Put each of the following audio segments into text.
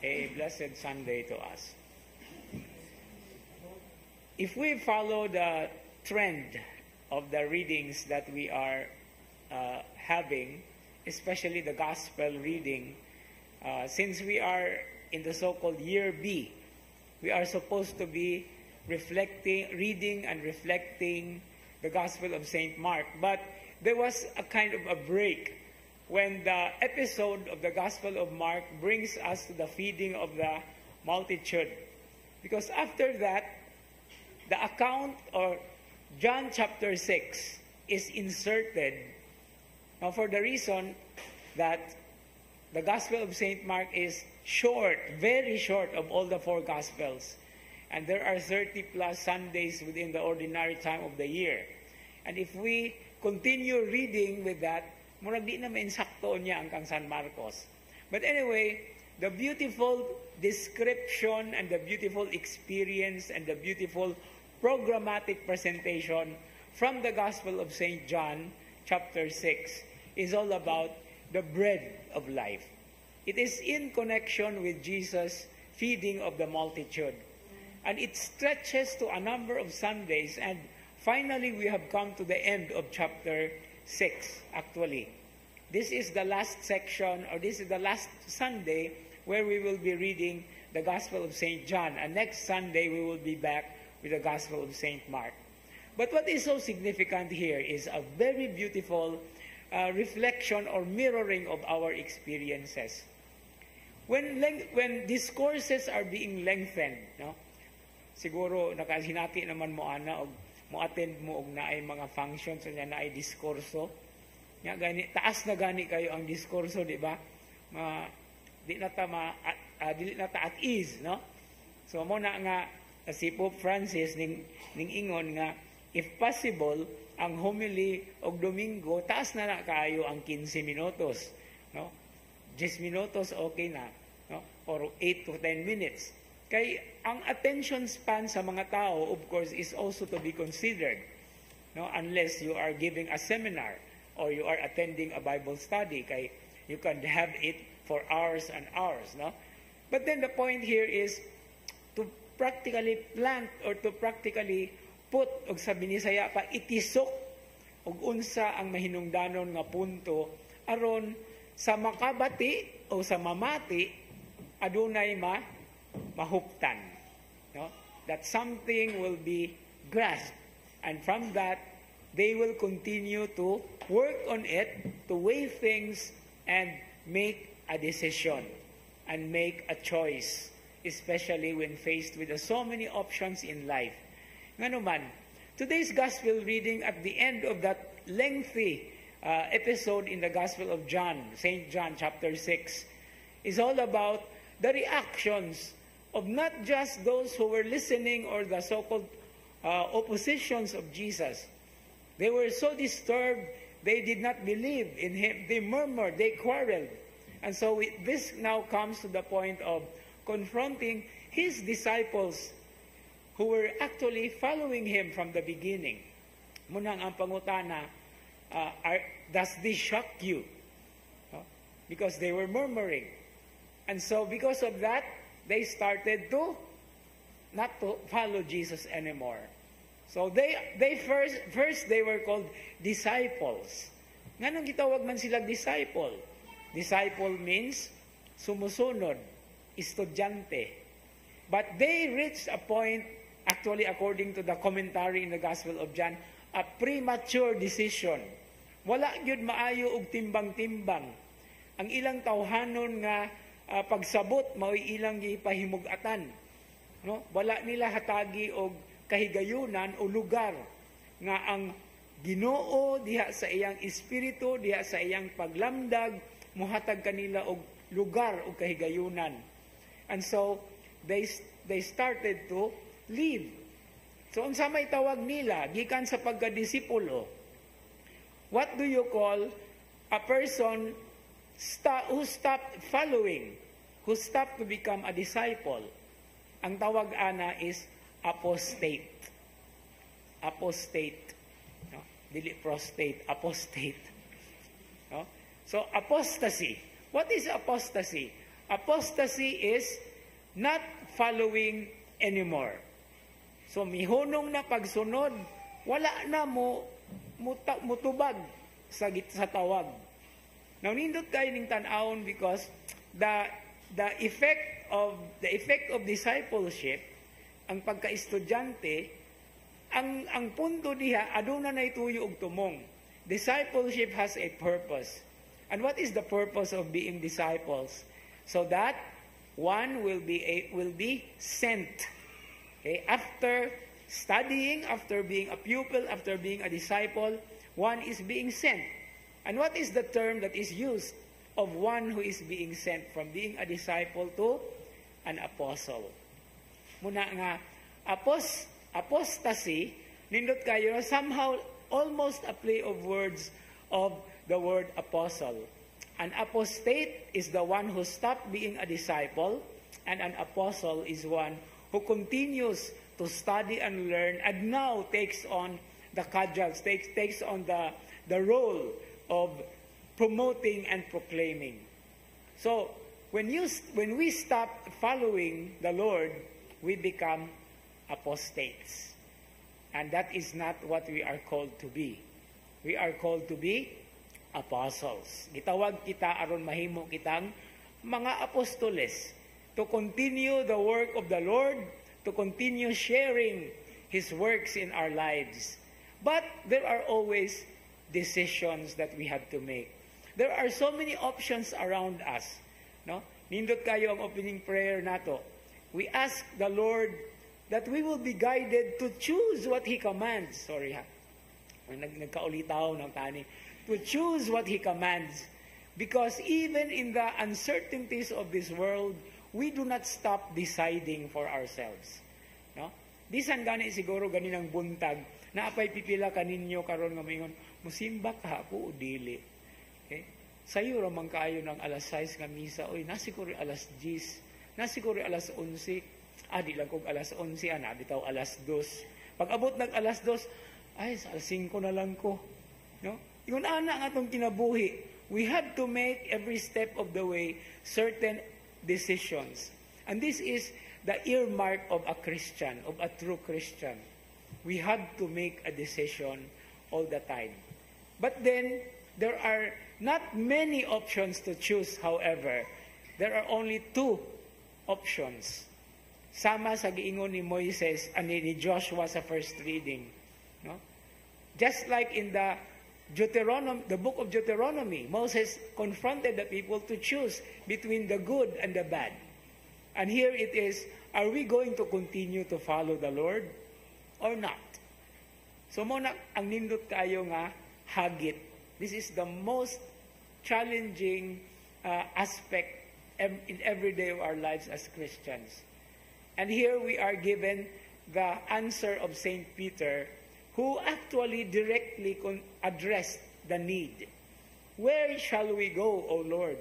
A blessed Sunday to us. If we follow the trend of the readings that we are having, especially the gospel reading, since we are in the so-called year B, we are supposed to be reading and reflecting the Gospel of St. Mark. But there was a kind of a break when the episode of the Gospel of Mark brings us to the feeding of the multitude. Because after that, the account or John chapter 6 is inserted. Now for the reason that the Gospel of St. Mark is short, very short of all the four Gospels. And there are 30 plus Sundays within the ordinary time of the year. And if we continue reading with that, murag di na mainsakto niya ang kang San Marcos. But anyway, the beautiful description and the beautiful experience and the beautiful programmatic presentation from the Gospel of St. John, chapter 6, is all about the bread of life. It is in connection with Jesus' feeding of the multitude. And it stretches to a number of Sundays, and finally we have come to the end of chapter 6, actually. This is the last section, or this is the last Sunday where we will be reading the Gospel of St. John. And next Sunday we will be back with the Gospel of St. Mark. But what is so significant here is a very beautiful reflection or mirroring of our experiences. When discourses are being lengthened, no? Siguro nakahinati naman mo ana og mo-attend mo og naay mga functions unya naay diskurso. Nya gani taas na gani kayo ang diskurso, di ba? Dili na ta at ease, no? So mo na nga si Pope Francis ning ingon nga if possible ang homily og Domingo taas na kayo ang 15 minutos, no? 10 minutos okay na, no? Or 8 to 10 minutes. Kay ang attention span sa mga tao, of course, is also to be considered, no? Unless you are giving a seminar or you are attending a Bible study, kay you can have it for hours and hours, no? But then the point here is to practically plant or to practically put, og sa Binisaya pa, itisok og unsa ang mahinungdanon nga punto aron sa makabati o sa mamati adunay mahuptan, no? That something will be grasped, and from that they will continue to work on it, to weigh things and make a decision and make a choice, especially when faced with so many options in life. Nga naman, today's gospel reading at the end of that lengthy episode in the Gospel of John, St. John chapter 6, is all about the reactions of not just those who were listening or the so-called oppositions of Jesus. They were so disturbed, they did not believe in him. They murmured, they quarreled. And so this now comes to the point of confronting his disciples who were actually following him from the beginning. Munang ang pangutana, does this shock you? Because they were murmuring. And so because of that, they started to not to follow Jesus anymore. So they first they were called disciples. Nganong gitawag man sila disciple? Disciple means sumusunod, estudyante. But they reached a point, actually according to the commentary in the Gospel of John, a premature decision. Wala gyud maayo og timbang-timbang. Ang ilang tawhanon nga pagsabot mao'y ilang gipahimug-atan, no? Wala nila hatagi og kahigayunan o lugar nga ang Ginoo diha sa iyang espiritu, diha sa iyang paglamdag, muhatag kanila og lugar o kahigayunan. And so they started to live. So unsa may tawag nila gikan sa pagkadisipulo? What do you call a person who stopped following, who stopped to become a disciple? Ang tawag ana is apostate. Apostate. No? Dili prostate, apostate. No? So apostasy. What is apostasy? Apostasy is not following anymore. So mihunong na pagsunod, wala na mutubag sa tawag. Now nindot kayo ning tan-awon because the effect of discipleship, ang pagka-estudyante, ang punto diha aduna na ituyo og tumong. Discipleship has a purpose. And what is the purpose of being disciples? So that one will be sent. Okay? After studying, after being a pupil, after being a disciple, one is being sent. And what is the term that is used of one who is being sent from being a disciple to an apostle? Muna nga, apostasy, nindot kayo, somehow almost a play of words of the word apostle. An apostate is the one who stopped being a disciple, and an apostle is one who continues to study and learn and now takes on the cudgels, takes on the role of promoting and proclaiming. So, when we stop following the Lord, we become apostates. And that is not what we are called to be. We are called to be apostles. Gitawag kita aron mahimo kitang mga apostoles, to continue the work of the Lord, to continue sharing His works in our lives. But there are always decisions that we have to make. There are so many options around us. No? Nindot kayo ang opening prayer nato. We ask the Lord that we will be guided to choose what He commands. Sorry ha. Nagkaulitaw ng tani. To choose what He commands. Because even in the uncertainties of this world, we do not stop deciding for ourselves. No? Bisan gani siguro ganinang buntag, na apay pipila kaninyo karon nga mingon, musimba ka ako o dili. Okay? Sayo ramang kaayo ng alas 6 nga misa, oy, nasiguro alas 10, nasiguro alas 11, di lang kog alas 11, bitaw alas 2. Pag abot ng alas 2, ay, alas 5 na lang ko. No? Yun ana nga itong kinabuhi. We have to make every step of the way certain decisions. And this is the earmark of a Christian, of a true Christian. We have to make a decision all the time. But then, there are not many options to choose, however. There are only 2 options. Sama sa giingon ni Moises, ni Joshua sa first reading. No? Just like in the book of Deuteronomy, Moses confronted the people to choose between the good and the bad. And here it is, are we going to continue to follow the Lord or not? So muna, ang nindot kayo nga, hagit. This is the most challenging aspect in every day of our lives as Christians. And here we are given the answer of St. Peter, who actually directly addressed the need. Where shall we go, O Lord?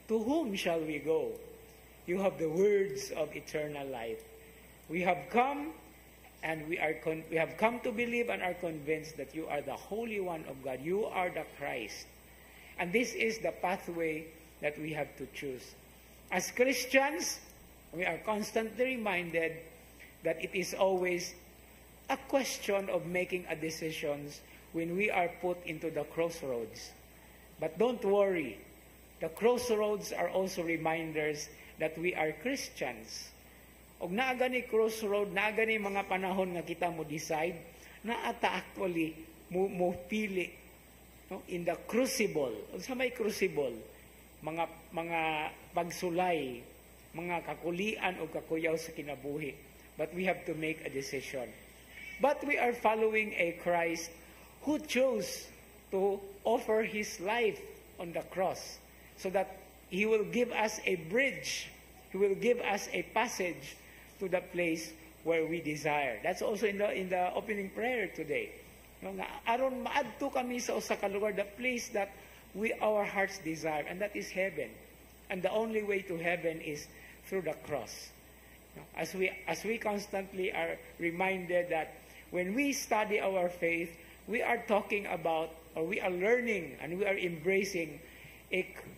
To whom shall we go? You have the words of eternal life. We have come, and we have come to believe and are convinced that you are the Holy One of God. You are the Christ. And this is the pathway that we have to choose. As Christians, we are constantly reminded that it is always a question of making a decisions when we are put into the crossroads. But don't worry. The crossroads are also reminders that we are Christians. Og naaga ni crossroad, naaga ni mga panahon nga kita mo decide, naata actually mo pili, no? In the crucible. Sa may crucible, mga pagsulay, mga kakulian o kakuyaw sa kinabuhi. But we have to make a decision. But we are following a Christ who chose to offer His life on the cross so that He will give us a bridge. He will give us a passage to the place where we desire. That's also in the opening prayer today. Aron maadto kami sa usa ka lugar, the place that our hearts desire, and that is heaven. And the only way to heaven is through the cross. As we constantly are reminded that when we study our faith, we are talking about, or we are learning, and we are embracing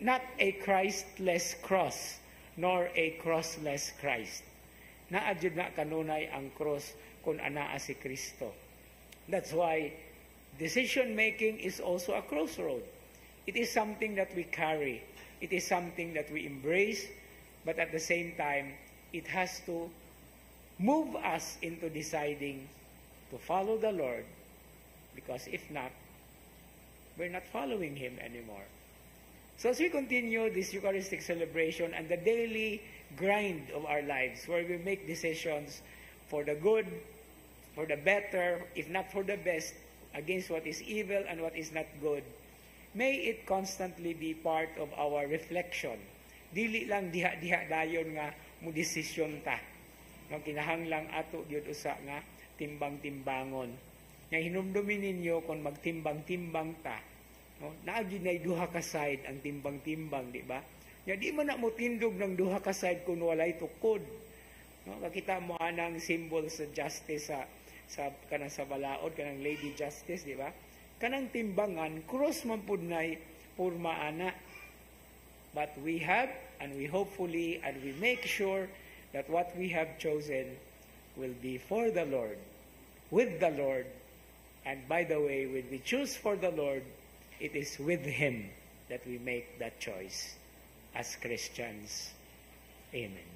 not a Christless cross, nor a crossless Christ. Naadjud na kanunay ang cross kung anaa si Kristo. That's why decision making is also a crossroad. It is something that we carry. It is something that we embrace, but at the same time, it has to move us into deciding to follow the Lord, because if not, we're not following Him anymore. So as we continue this Eucharistic celebration and the daily grind of our lives, where we make decisions for the good, for the better, if not for the best, against what is evil and what is not good, may it constantly be part of our reflection. Dili lang diha-diha dayon nga mo desisyon ta. No, kinahanglang ato gyud usa nga timbang-timbangon. Nga hinumdumin ninyo kung magtimbang-timbang ta. No, naagi na duha ka side ang timbang-timbang, di ba? Ya di man na mo tindog ng duha ka side kung walay tukod. No, kakita mo anang symbol sa justice sa kanang sa balaod, kanang Lady Justice, di ba? Kanang timbangan cross man pud nay porma ana. But we have, and we hopefully, and we make sure that what we have chosen will be for the Lord, with the Lord, and by the way, when we choose for the Lord, it is with Him that we make that choice as Christians. Amen.